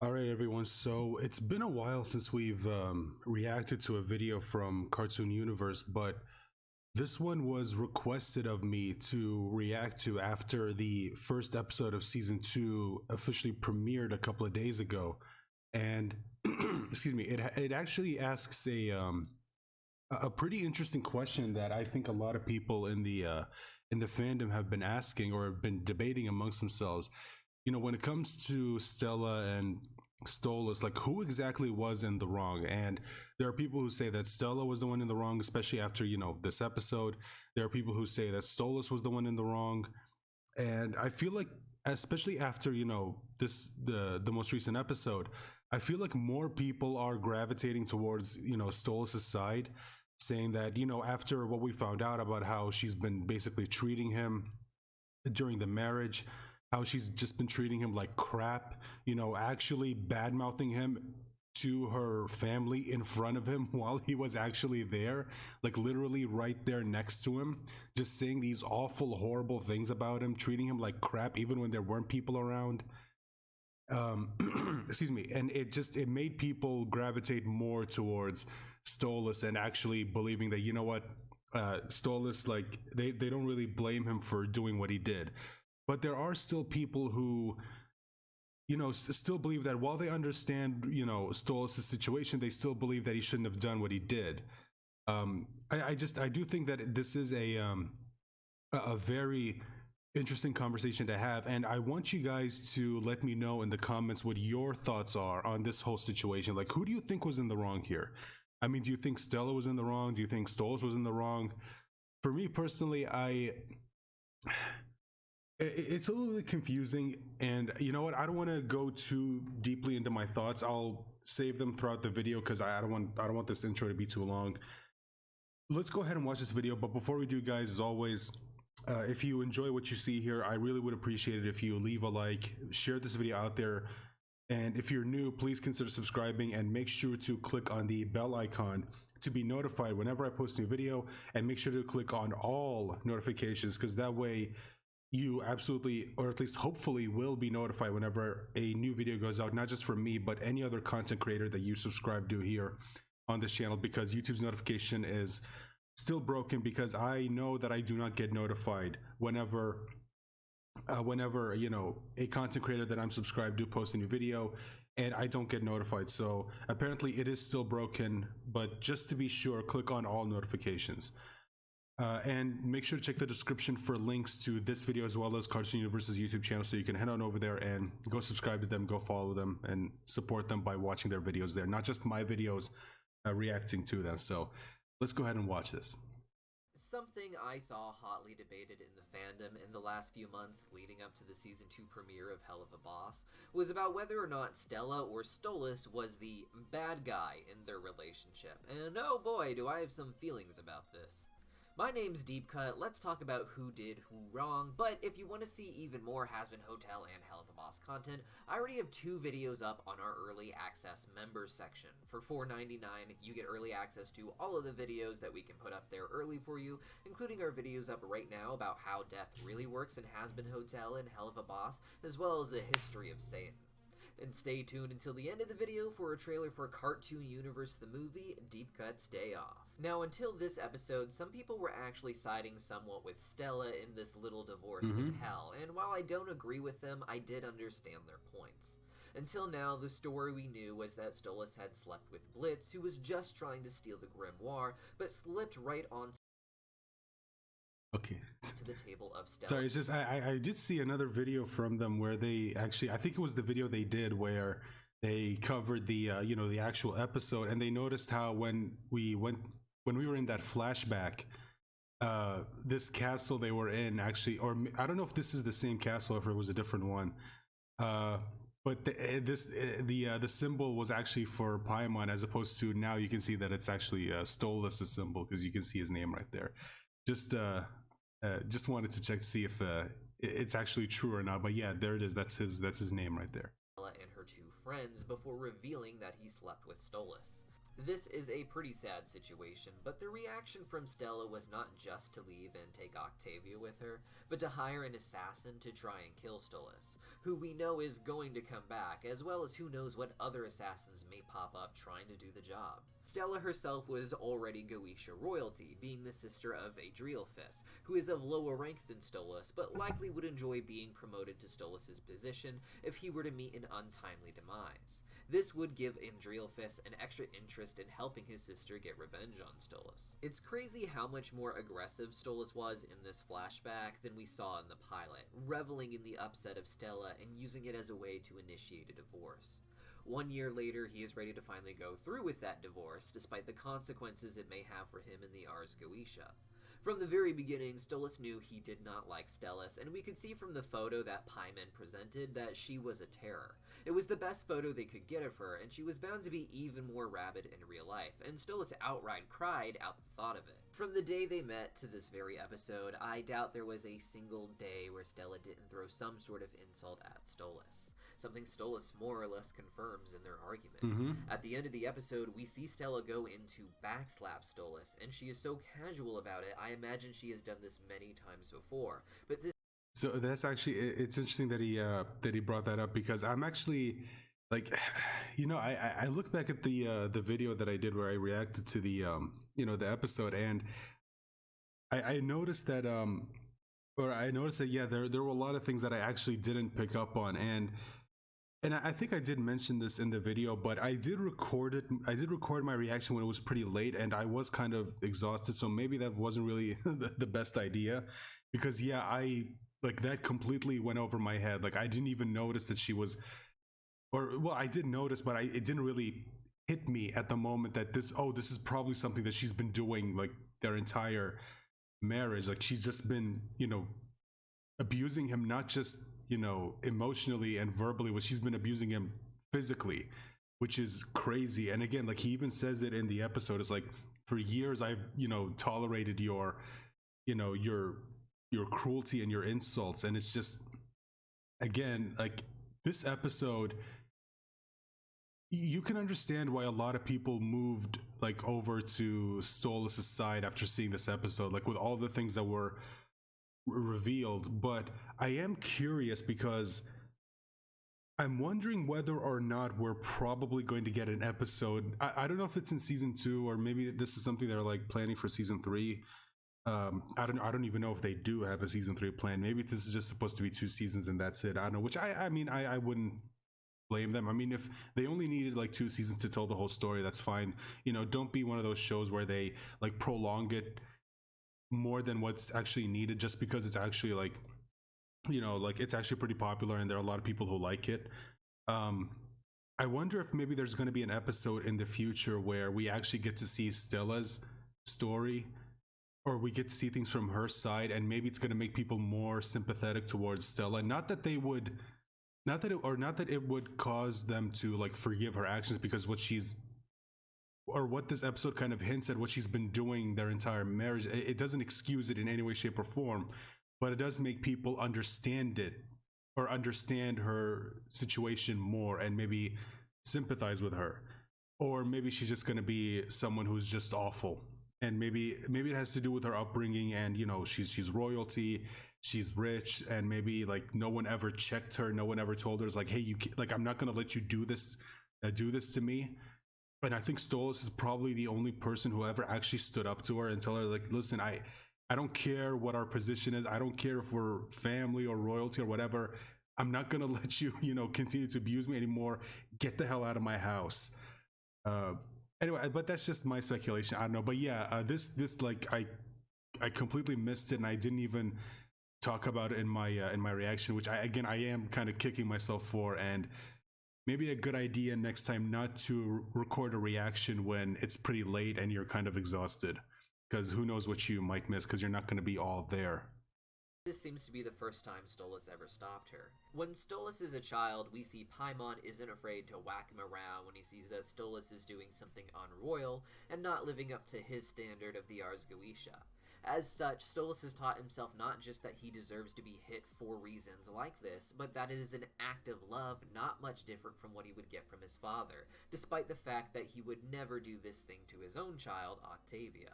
All right, everyone. So it's been a while since we've reacted to a video from Cartoon Universe, but this one was requested of me to react to after the first episode of season two officially premiered a couple of days ago. And excuse me, it actually asks a pretty interesting question that I think a lot of people in the fandom have been asking or have been debating amongst themselves. You know, when it comes to Stella and Stolas, like who exactly was in the wrong? And there are people who say that Stella was the one in the wrong, especially after, this episode. There are people who say that Stolas was the one in the wrong. And I feel like, especially after, the most recent episode, I feel like more people are gravitating towards, Stolas' side, saying that, after what we found out about how she's been basically treating him during the marriage, how she's just been treating him like crap, actually bad mouthing him to her family in front of him while he was actually there, like literally right there next to him, just saying these awful, horrible things about him, treating him like crap, even when there weren't people around. Excuse me. And it made people gravitate more towards Stolas and actually believing that, Stolas, like they don't really blame him for doing what he did. But there are still people who, still believe that while they understand, Stolas' situation, they still believe that he shouldn't have done what he did. I do think that this is a very interesting conversation to have, and I want you guys to let me know in the comments what your thoughts are on this whole situation. Like, who do you think was in the wrong here? I mean, do you think Stella was in the wrong? Do you think Stolas was in the wrong? For me personally, it's a little bit confusing, and you know what, I don't want to go too deeply into my thoughts. I'll save them throughout the video because I don't want this intro to be too long. Let's go ahead and watch this video, but before we do, guys, as always, if you enjoy what you see here, I really would appreciate it if you leave a like, share this video out there, and if you're new, please consider subscribing and make sure to click on the bell icon to be notified whenever I post a new video, and make sure to click on all notifications, because that way you absolutely, or at least hopefully, will be notified whenever a new video goes out, not just from me, but any other content creator that you subscribe to here on this channel, because YouTube's notification is still broken, because I know that I do not get notified whenever a content creator that I'm subscribed to posts a new video, and I don't get notified. So apparently it is still broken, but just to be sure, click on all notifications. And make sure to check the description for links to this video as well as Cartoon Universe's YouTube channel, so you can head on over there and go subscribe to them, go follow them, and support them by watching their videos there, not just my videos reacting to them. So let's go ahead and watch this. Something I saw hotly debated in the fandom in the last few months leading up to the season 2 premiere of Hell of a Boss was about whether or not Stella or Stolas was the bad guy in their relationship, and oh boy do I have some feelings about this. My name's Deep Cut. Let's talk about who did who wrong, but if you want to see even more Has-Been Hotel and Hell of a Boss content, I already have 2 videos up on our early access members section. For $4.99, you get early access to all of the videos that we can put up there early for you, including our videos up right now about how death really works in Has-Been Hotel and Hell of a Boss, as well as the history of Satan. And stay tuned until the end of the video for a trailer for Cartoon Universe the movie, Deep Cut's Day Off. Now, until this episode, some people were actually siding somewhat with Stella in this little divorce in hell, and while I don't agree with them, I did understand their points. Until now, the story we knew was that Stolas had slept with Blitz, who was just trying to steal the grimoire, but slipped right onto Okay. the table of Stella. Sorry, it's just I did see another video from them where they actually, I think it was the video they did where they covered the the actual episode, and they noticed how when we were in that flashback, this castle they were in actually, or I don't know if this is the same castle or if it was a different one, but the symbol was actually for Paimon, as opposed to now you can see that it's actually Stolas' symbol, because you can see his name right there. Just wanted to check to see if it's actually true or not, but yeah, there it is. That's his name right there. And her 2 friends before revealing that he slept with Stolas. This is a pretty sad situation, but the reaction from Stella was not just to leave and take Octavia with her, but to hire an assassin to try and kill Stolas, who we know is going to come back, as well as who knows what other assassins may pop up trying to do the job. Stella herself was already Goetia royalty, being the sister of Adrielfis, who is of lower rank than Stolas, but likely would enjoy being promoted to Stolas' position if he were to meet an untimely demise. This would give Adrielfis an extra interest in helping his sister get revenge on Stolas. It's crazy how much more aggressive Stolas was in this flashback than we saw in the pilot, reveling in the upset of Stella and using it as a way to initiate a divorce. 1 year later, he is ready to finally go through with that divorce, despite the consequences it may have for him in the Ars Goetia. From the very beginning, Stolas knew he did not like Stellas, and we could see from the photo that Paimon presented that she was a terror. It was the best photo they could get of her, and she was bound to be even more rabid in real life, and Stolas outright cried out the thought of it. From the day they met to this very episode, I doubt there was a single day where Stella didn't throw some sort of insult at Stolas. Something Stolas more or less confirms in their argument. At the end of the episode, we see Stella go in to backslap Stolas, and she is so casual about it, I imagine she has done this many times before. But this So that's actually, it's interesting that he brought that up, because I'm actually like, I look back at the video that I did where I reacted to the the episode, and I noticed that yeah, there were a lot of things that I actually didn't pick up on, and I think I did mention this in the video, but I did record my reaction when it was pretty late, and I was kind of exhausted, so maybe that wasn't really the best idea, because yeah, that completely went over my head. Like, I didn't even notice that she was, I did notice, but it didn't really hit me at the moment that this is probably something that she's been doing like their entire marriage. Like, she's just been, abusing him, not just, emotionally and verbally, but she's been abusing him physically, which is crazy. And again, like, he even says it in the episode, it's like, for years I've, tolerated your cruelty and your insults. And it's just, again, like, this episode, you can understand why a lot of people moved like over to Stolas' side after seeing this episode, like with all the things that were revealed. But I am curious, because I'm wondering whether or not we're probably going to get an episode. I don't know if it's in season 2, or maybe this is something they're like planning for season 3. I don't even know if they do have a season 3 plan. Maybe this is just supposed to be 2 seasons and that's it. I don't know, which I mean, I wouldn't blame them. I mean, if they only needed like 2 seasons to tell the whole story, that's fine. Don't be one of those shows where they like prolong it more than what's actually needed, just because it's actually like, like, it's actually pretty popular and there are a lot of people who like it. I wonder if maybe there's going to be an episode in the future where we actually get to see Stella's story, or we get to see things from her side, and maybe it's going to make people more sympathetic towards Stella. Not that it would cause them to like forgive her actions, because what this episode kind of hints at, what she's been doing their entire marriage, it doesn't excuse it in any way, shape, or form, but it does make people understand it, or understand her situation more, and maybe sympathize with her. Or maybe she's just going to be someone who's just awful, and maybe it has to do with her upbringing, and she's royalty, she's rich, and maybe like no one ever checked her, no one ever told her, it's like, hey, I'm not going to let you do this to me. And I think Stolas is probably the only person who ever actually stood up to her and tell her, like, listen, I don't care what our position is, I don't care if we're family or royalty or whatever, I'm not gonna let you continue to abuse me anymore, get the hell out of my house. Anyway, but that's just my speculation, I don't know. But yeah, this like, I completely missed it, and I didn't even talk about it in my reaction, which I am kind of kicking myself for. And maybe a good idea next time not to record a reaction when it's pretty late and you're kind of exhausted, because who knows what you might miss, because you're not going to be all there. This seems to be the first time Stolas ever stopped her. When Stolas is a child, we see Paimon isn't afraid to whack him around when he sees that Stolas is doing something unroyal and not living up to his standard of the Ars Goetia. As such, Stolas has taught himself not just that he deserves to be hit for reasons like this, but that it is an act of love not much different from what he would get from his father, despite the fact that he would never do this thing to his own child, Octavia.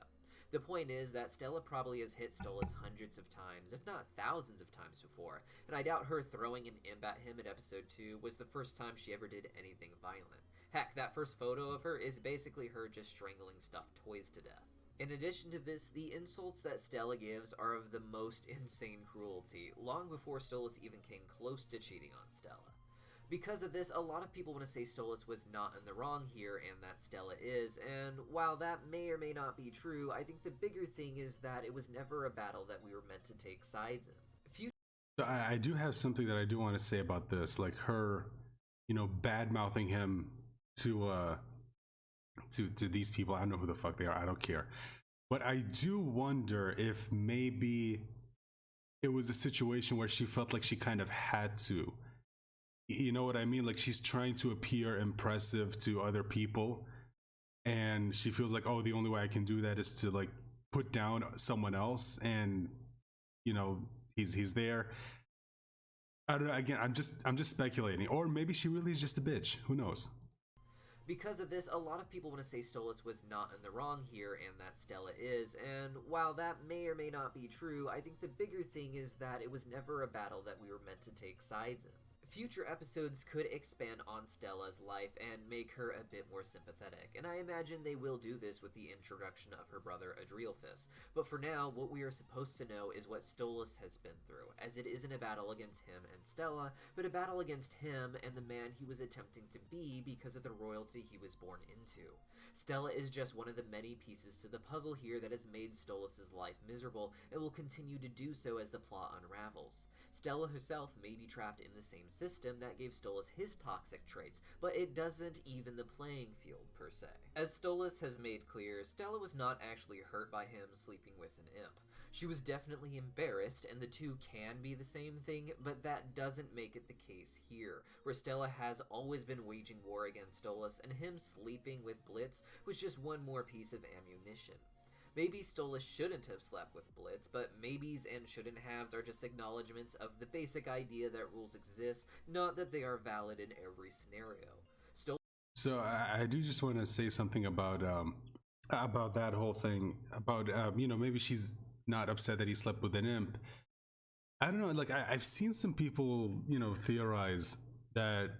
The point is that Stella probably has hit Stolas hundreds of times, if not thousands of times before, and I doubt her throwing an imp at him in episode 2 was the first time she ever did anything violent. Heck, that first photo of her is basically her just strangling stuffed toys to death. In addition to this, the insults that Stella gives are of the most insane cruelty, long before Stolas even came close to cheating on Stella. Because of this, a lot of people want to say Stolas was not in the wrong here, and that Stella is, and while that may or may not be true, I think the bigger thing is that it was never a battle that we were meant to take sides in. I do have something that I do want to say about this, like her, bad-mouthing him to these people. I don't know who the fuck they are. I don't care. But I do wonder if maybe it was a situation where she felt like she kind of had to. You know what I mean? Like she's trying to appear impressive to other people, and she feels like, oh, the only way I can do that is to like put down someone else, and he's there. I don't know. Again, I'm just speculating, or maybe she really is just a bitch. Who knows? Because of this, a lot of people want to say Stolas was not in the wrong here, and that Stella is, and while that may or may not be true, I think the bigger thing is that it was never a battle that we were meant to take sides in. Future episodes could expand on Stella's life and make her a bit more sympathetic, and I imagine they will do this with the introduction of her brother Adrielfus. But for now, what we are supposed to know is what Stolas has been through, as it isn't a battle against him and Stella, but a battle against him and the man he was attempting to be because of the royalty he was born into. Stella is just one of the many pieces to the puzzle here that has made Stolas' life miserable, and will continue to do so as the plot unravels. Stella herself may be trapped in the same system that gave Stolas his toxic traits, but it doesn't even the playing field per se. As Stolas has made clear, Stella was not actually hurt by him sleeping with an imp. She was definitely embarrassed, and the two can be the same thing, but that doesn't make it the case here, where Stella has always been waging war against Stolas, and him sleeping with Blitz was just one more piece of ammunition. Maybe Stolas shouldn't have slept with Blitz, but maybes and shouldn't haves are just acknowledgments of the basic idea that rules exist, not that they are valid in every scenario. So I do just want to say something about that whole thing, about maybe she's not upset that he slept with an imp. I don't know, like I've seen some people theorize that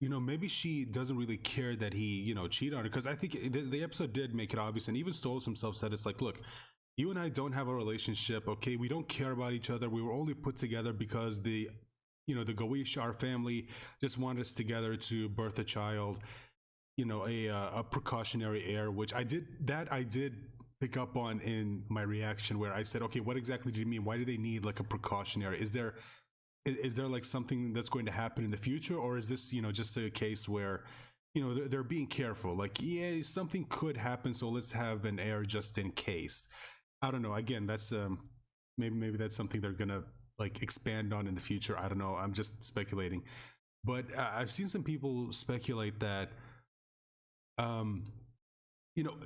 maybe she doesn't really care that he, cheated on her, because I think the episode did make it obvious, and even Stolas himself said, it's like, look, you and I don't have a relationship, okay? We don't care about each other. We were only put together because the Gawish, our family, just wanted us together to birth a child, a precautionary heir, which I did pick up on in my reaction, where I said, okay, what exactly do you mean? Why do they need like a precautionary? Is there like something that's going to happen in the future, or is this just a case where they're being careful, like, yeah, something could happen, so let's have an heir just in case? I don't know. Again, that's maybe that's something they're gonna like expand on in the future. I don't know, I'm just speculating. But I've seen some people speculate that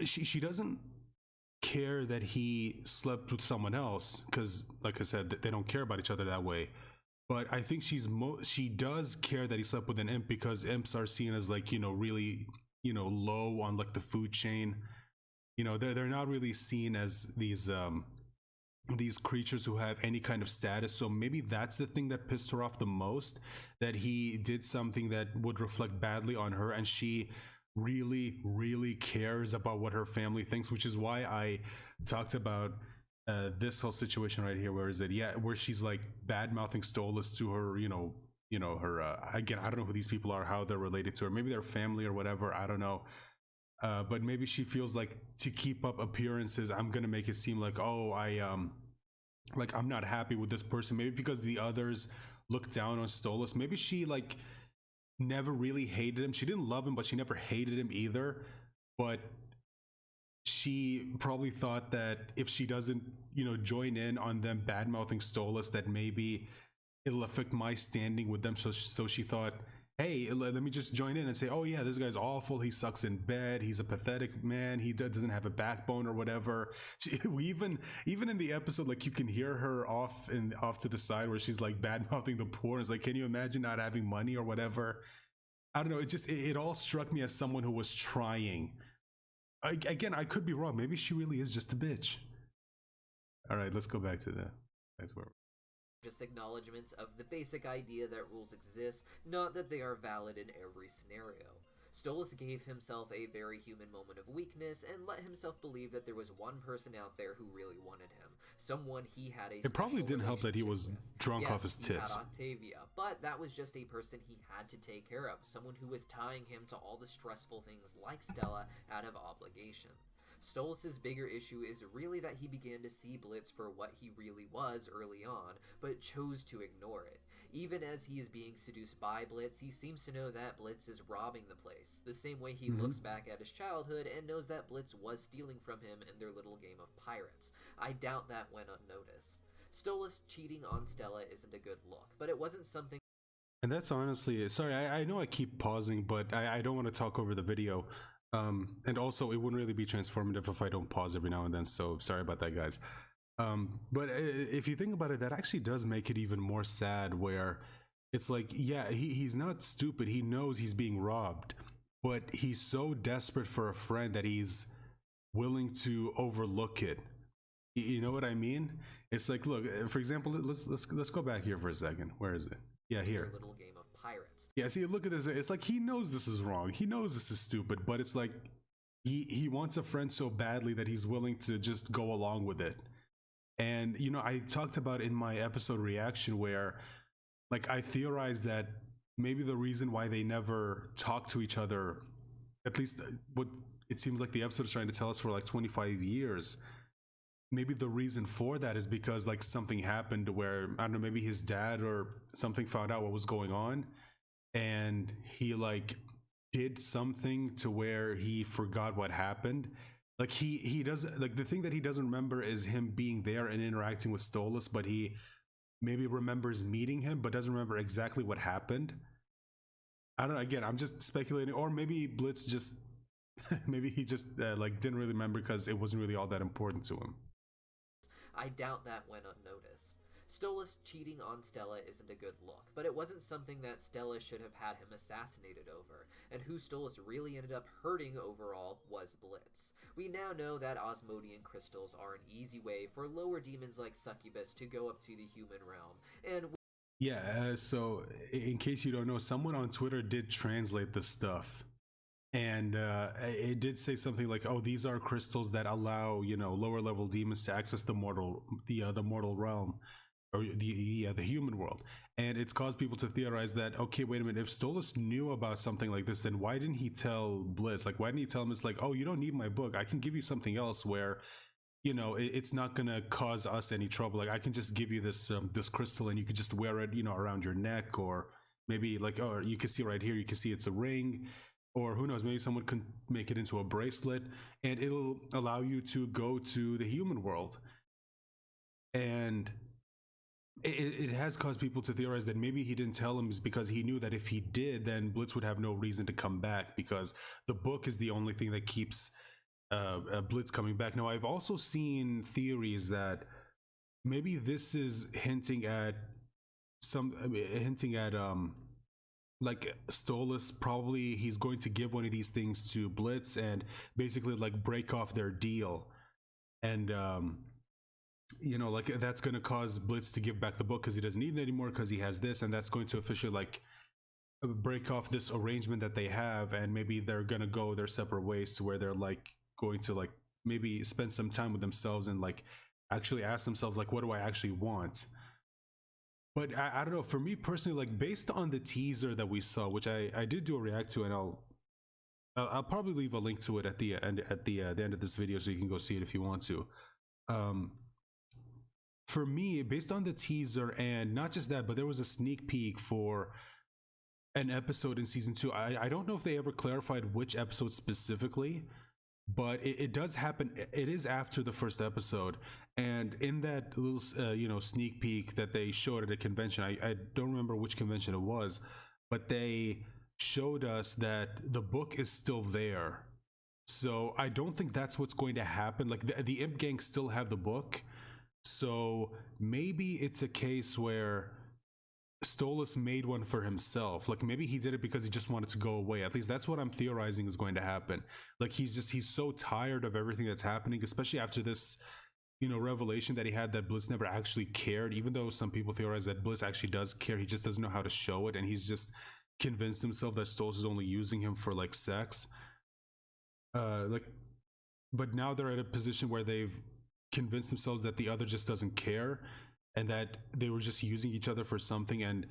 she doesn't care that he slept with someone else, because like I said, they don't care about each other that way. But I think she does care that he slept with an imp, because imps are seen as like really low on like the food chain. They're not really seen as these creatures who have any kind of status. So maybe that's the thing that pissed her off the most, that he did something that would reflect badly on her, and she really cares about what her family thinks, which is why I talked about this whole situation right here, where she's like bad mouthing Stolas to her, her again, I don't know who these people are, how they're related to her, maybe they're family or whatever, I don't know. But maybe she feels like, to keep up appearances, I'm gonna make it seem like, oh, I'm not happy with this person, maybe because the others look down on Stolas. Maybe she like never really hated him. She didn't love him, but she never hated him either. But she probably thought that if she doesn't, join in on them bad mouthing Stolas, that maybe it'll affect my standing with them. So she thought, hey, let me just join in and say, oh yeah, this guy's awful. He sucks in bed. He's a pathetic man. He doesn't have a backbone or whatever. We even in the episode, like you can hear her off to the side where she's like bad mouthing the poor. It's like, can you imagine not having money or whatever? I don't know. It all struck me as someone who was trying. Again, I could be wrong. Maybe she really is just a bitch. All right, let's go back to that. That's where. Just acknowledgments of the basic idea that rules exist, not that they are valid in every scenario. Stolas gave himself a very human moment of weakness and let himself believe that there was one person out there who really wanted him, someone he had a It probably didn't help that he was drunk yes, off his tits. He had Octavia, but that was just a person he had to take care of, someone who was tying him to all the stressful things like Stella out of obligation. Stolas' bigger issue is really that he began to see Blitz for what he really was early on, but chose to ignore it. Even as he is being seduced by Blitz, he seems to know that Blitz is robbing the place, the same way he looks back at his childhood and knows that Blitz was stealing from him in their little game of pirates. I doubt that went unnoticed. Stolas cheating on Stella isn't a good look, but it wasn't something. And that's honestly, sorry, I know I keep pausing, but I don't want to talk over the video. And also, it wouldn't really be transformative if I don't pause every now and then, so sorry about that, guys. But if you think about it, that actually does make it even more sad, where it's like, yeah, he's not stupid. He knows he's being robbed, but he's so desperate for a friend that he's willing to overlook it. You know what I mean? It's like, look, for example, let's go back here for a second. Where is it? Yeah, here. Their little game of pirates. Yeah, see, look at this. It's like he knows this is wrong. He knows this is stupid, but it's like he wants a friend so badly that he's willing to just go along with it. And you know, I talked about in my episode reaction where, like, I theorized that maybe the reason why they never talk to each other, at least what it seems like the episode is trying to tell us, for like 25 years, maybe the reason for that is because like something happened where, I don't know, maybe his dad or something found out what was going on, and he like did something to where he forgot what happened. Like he does, like, the thing that he doesn't remember is him being there and interacting with Stolas, but he maybe remembers meeting him but doesn't remember exactly what happened. I don't know, again, I'm just speculating. Or maybe Blitz just maybe he just like didn't really remember because it wasn't really all that important to him. I doubt that went unnoticed. Stolas cheating on Stella isn't a good look, but it wasn't something that Stella should have had him assassinated over, and who Stolas really ended up hurting overall was Blitz. We now know that Osmodian crystals are an easy way for lower demons like Succubus to go up to the human realm, and yeah, so in case you don't know, someone on Twitter did translate this stuff. And it did say something like, "Oh, these are crystals that allow, you know, lower level demons to access the mortal realm, or the human world." And it's caused people to theorize that, okay, wait a minute, if Stolas knew about something like this, then why didn't he tell Blitz? Like, why didn't he tell him? It's like, oh, you don't need my book. I can give you something else where, you know, it's not gonna cause us any trouble. Like, I can just give you this crystal, and you could just wear it, you know, around your neck, or maybe like, oh, you can see right here, you can see it's a ring. Or who knows, maybe someone can make it into a bracelet, and it'll allow you to go to the human world. And it has caused people to theorize that maybe he didn't tell him is because he knew that if he did, then Blitz would have no reason to come back, because the book is the only thing that keeps Blitz coming back. Now, I've also seen theories that maybe this is hinting at like Stolas, probably he's going to give one of these things to Blitz and basically like break off their deal. And, you know, like that's going to cause Blitz to give back the book because he doesn't need it anymore because he has this. And that's going to officially like break off this arrangement that they have. And maybe they're going to go their separate ways to where they're like going to like maybe spend some time with themselves and like actually ask themselves, like, what do I actually want? But I don't know, for me personally, like based on the teaser that we saw, which I did do a react to, and I'll probably leave a link to it at the end of this video, so you can go see it if you want to. For me, based on the teaser, and not just that, but there was a sneak peek for an episode in season 2. I don't know if they ever clarified which episode specifically, but it does happen. It is after the first episode, and in that little you know, sneak peek that they showed at a convention, I don't remember which convention it was, but they showed us that the book is still there. So I don't think that's what's going to happen. Like the Imp Gang still have the book. So maybe it's a case where Stolas made one for himself. Like maybe he did it because he just wanted to go away. At least that's what I'm theorizing is going to happen. Like he's so tired of everything that's happening, especially after this, revelation that he had that Bliss never actually cared, even though some people theorize that Bliss actually does care. He just doesn't know how to show it, and he's just convinced himself that Stolas is only using him for like sex. Like, but now they're at a position where they've convinced themselves that the other just doesn't care and that they were just using each other for something. And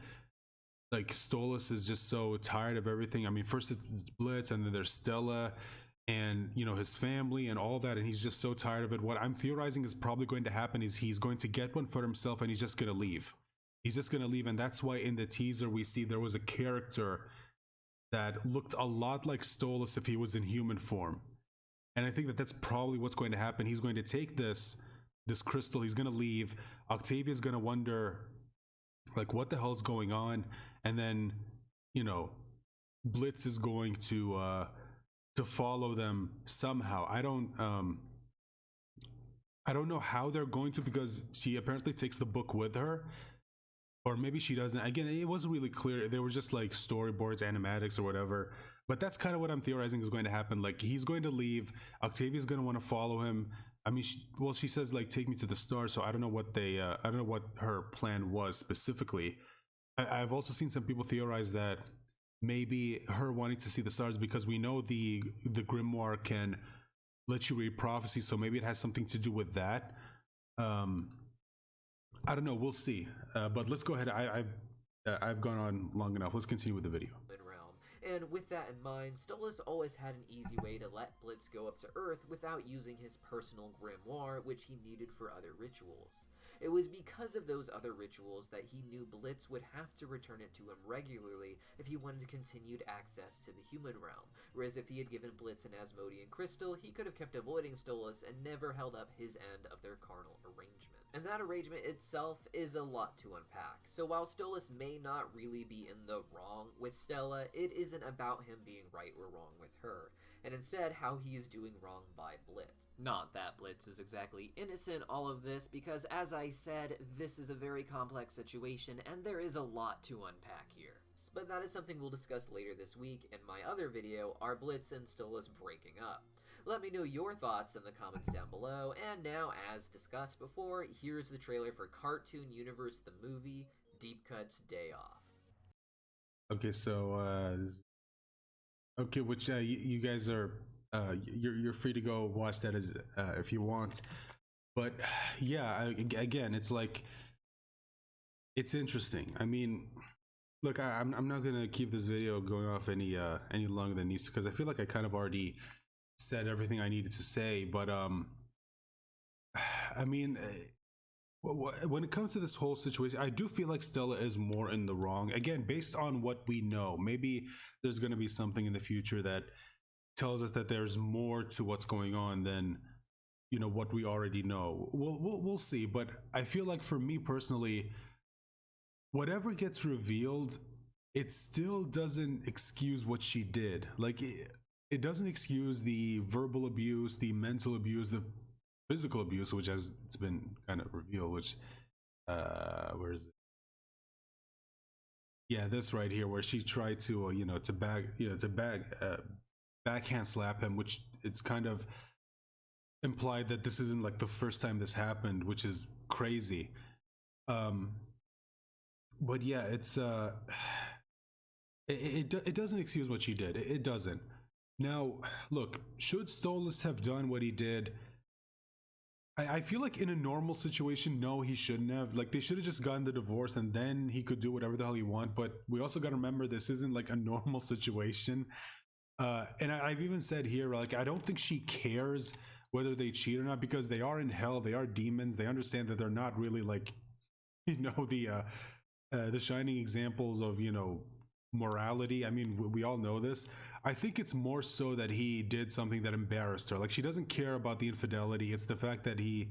like Stolas is just so tired of everything. I mean, first it's Blitz, and then there's Stella and his family and all that, and he's just so tired of it. What I'm theorizing is probably going to happen is he's going to get one for himself and he's just going to leave. He's just going to leave. And that's why in the teaser we see there was a character that looked a lot like Stolas if he was in human form. And I think that that's probably what's going to happen. He's going to take this crystal, he's going to leave. Octavia's going to wonder like what the hell's going on, and then Blitz is going to follow them somehow. I don't know how they're going to, because she apparently takes the book with her, or maybe she doesn't. Again, it wasn't really clear. They were just like storyboards, animatics, or whatever. But that's kind of what I'm theorizing is going to happen. Like he's going to leave. Octavia's going to want to follow him. I mean, she says like take me to the stars. So I don't know what I don't know what her plan was specifically. I've also seen some people theorize that maybe her wanting to see the stars because we know the grimoire can let you read prophecy, so maybe it has something to do with that. I don't know. We'll see. But let's go ahead. I've gone on long enough. Let's continue with the video. Realm. And with that in mind, Stolas always had an easy way to let Blitz go up to Earth without using his personal grimoire, which he needed for other rituals. It was because of those other rituals that he knew Blitz would have to return it to him regularly if he wanted continued access to the human realm, whereas if he had given Blitz an Asmodean crystal, he could have kept avoiding Stolas and never held up his end of their carnal arrangement. And that arrangement itself is a lot to unpack. So while Stolas may not really be in the wrong with Stella, it isn't about him being right or wrong with her, and instead how he is doing wrong by Blitz. Not that Blitz is exactly innocent in all of this, because as I said, this is a very complex situation and there is a lot to unpack here. But that is something we'll discuss later this week in my other video, Are Blitz and Stolas Breaking Up? Let me know your thoughts in the comments down below, and now, as discussed before, here's the trailer for Cartoon Universe the movie, Deep Cut's Day Off. Okay, so okay, which you guys are you're free to go watch that as if you want. But yeah, again, it's like it's interesting. I mean, look, I'm not gonna keep this video going off any longer than it needs to, because I feel like I kind of already said everything I needed to say. But I mean, when it comes to this whole situation, I do feel like Stella is more in the wrong. Again, based on what we know, maybe there's going to be something in the future that tells us that there's more to what's going on than what we already know. We'll see. But I feel like for me personally, whatever gets revealed, it still doesn't excuse what she did. Like it doesn't excuse the verbal abuse, the mental abuse, the physical abuse, which has it's been kind of revealed. Which where is it? Yeah, this right here, where she tried to backhand slap him, which it's kind of implied that this isn't like the first time this happened, which is crazy. But yeah, it's it doesn't excuse what she did. It doesn't. Now, look, should Stolas have done what he did? I feel like in a normal situation, no, he shouldn't have. Like, they should have just gotten the divorce and then he could do whatever the hell he want. But we also got to remember this isn't like a normal situation. And I've even said here, like, I don't think she cares whether they cheat or not, because they are in hell. They are demons. They understand that they're not really like, the shining examples of, morality. I mean, we all know this. I think it's more so that he did something that embarrassed her. Like, she doesn't care about the infidelity. It's the fact that he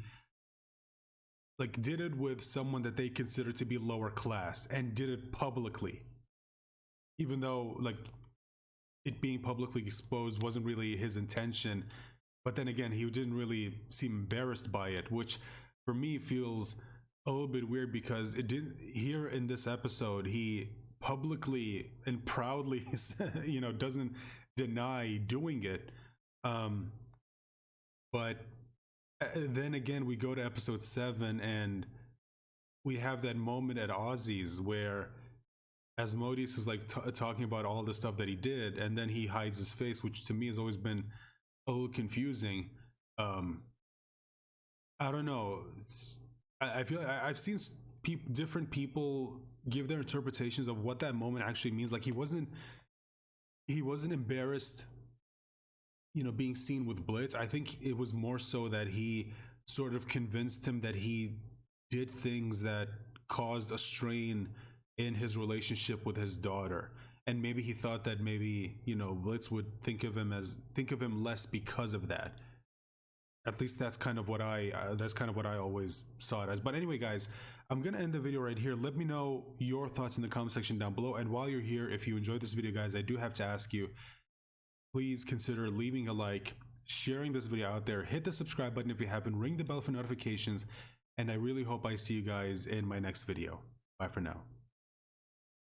like did it with someone that they consider to be lower class and did it publicly. even though like it being publicly exposed wasn't really his intention. But then again, he didn't really seem embarrassed by it, which for me feels a little bit weird, because it didn't, here in this episode he publicly and proudly doesn't deny doing it. But then again, we go to episode 7 and we have that moment at Ozzy's where Asmodeus is like talking about all the stuff that he did, and then he hides his face, which to me has always been a little confusing. I don't know. I feel I've seen different people give their interpretations of what that moment actually means. Like he wasn't embarrassed, being seen with Blitz. I think it was more so that he sort of convinced him that he did things that caused a strain in his relationship with his daughter, and maybe he thought that maybe Blitz would think of him less because of that. At least that's kind of what I always saw it as. But anyway, guys, I'm gonna end the video right here. Let me know your thoughts in the comment section down below, and while you're here, if you enjoyed this video, guys, I do have to ask you, please consider leaving a like, sharing this video out there, hit the subscribe button if you haven't, ring the bell for notifications, and I really hope I see you guys in my next video. Bye for now.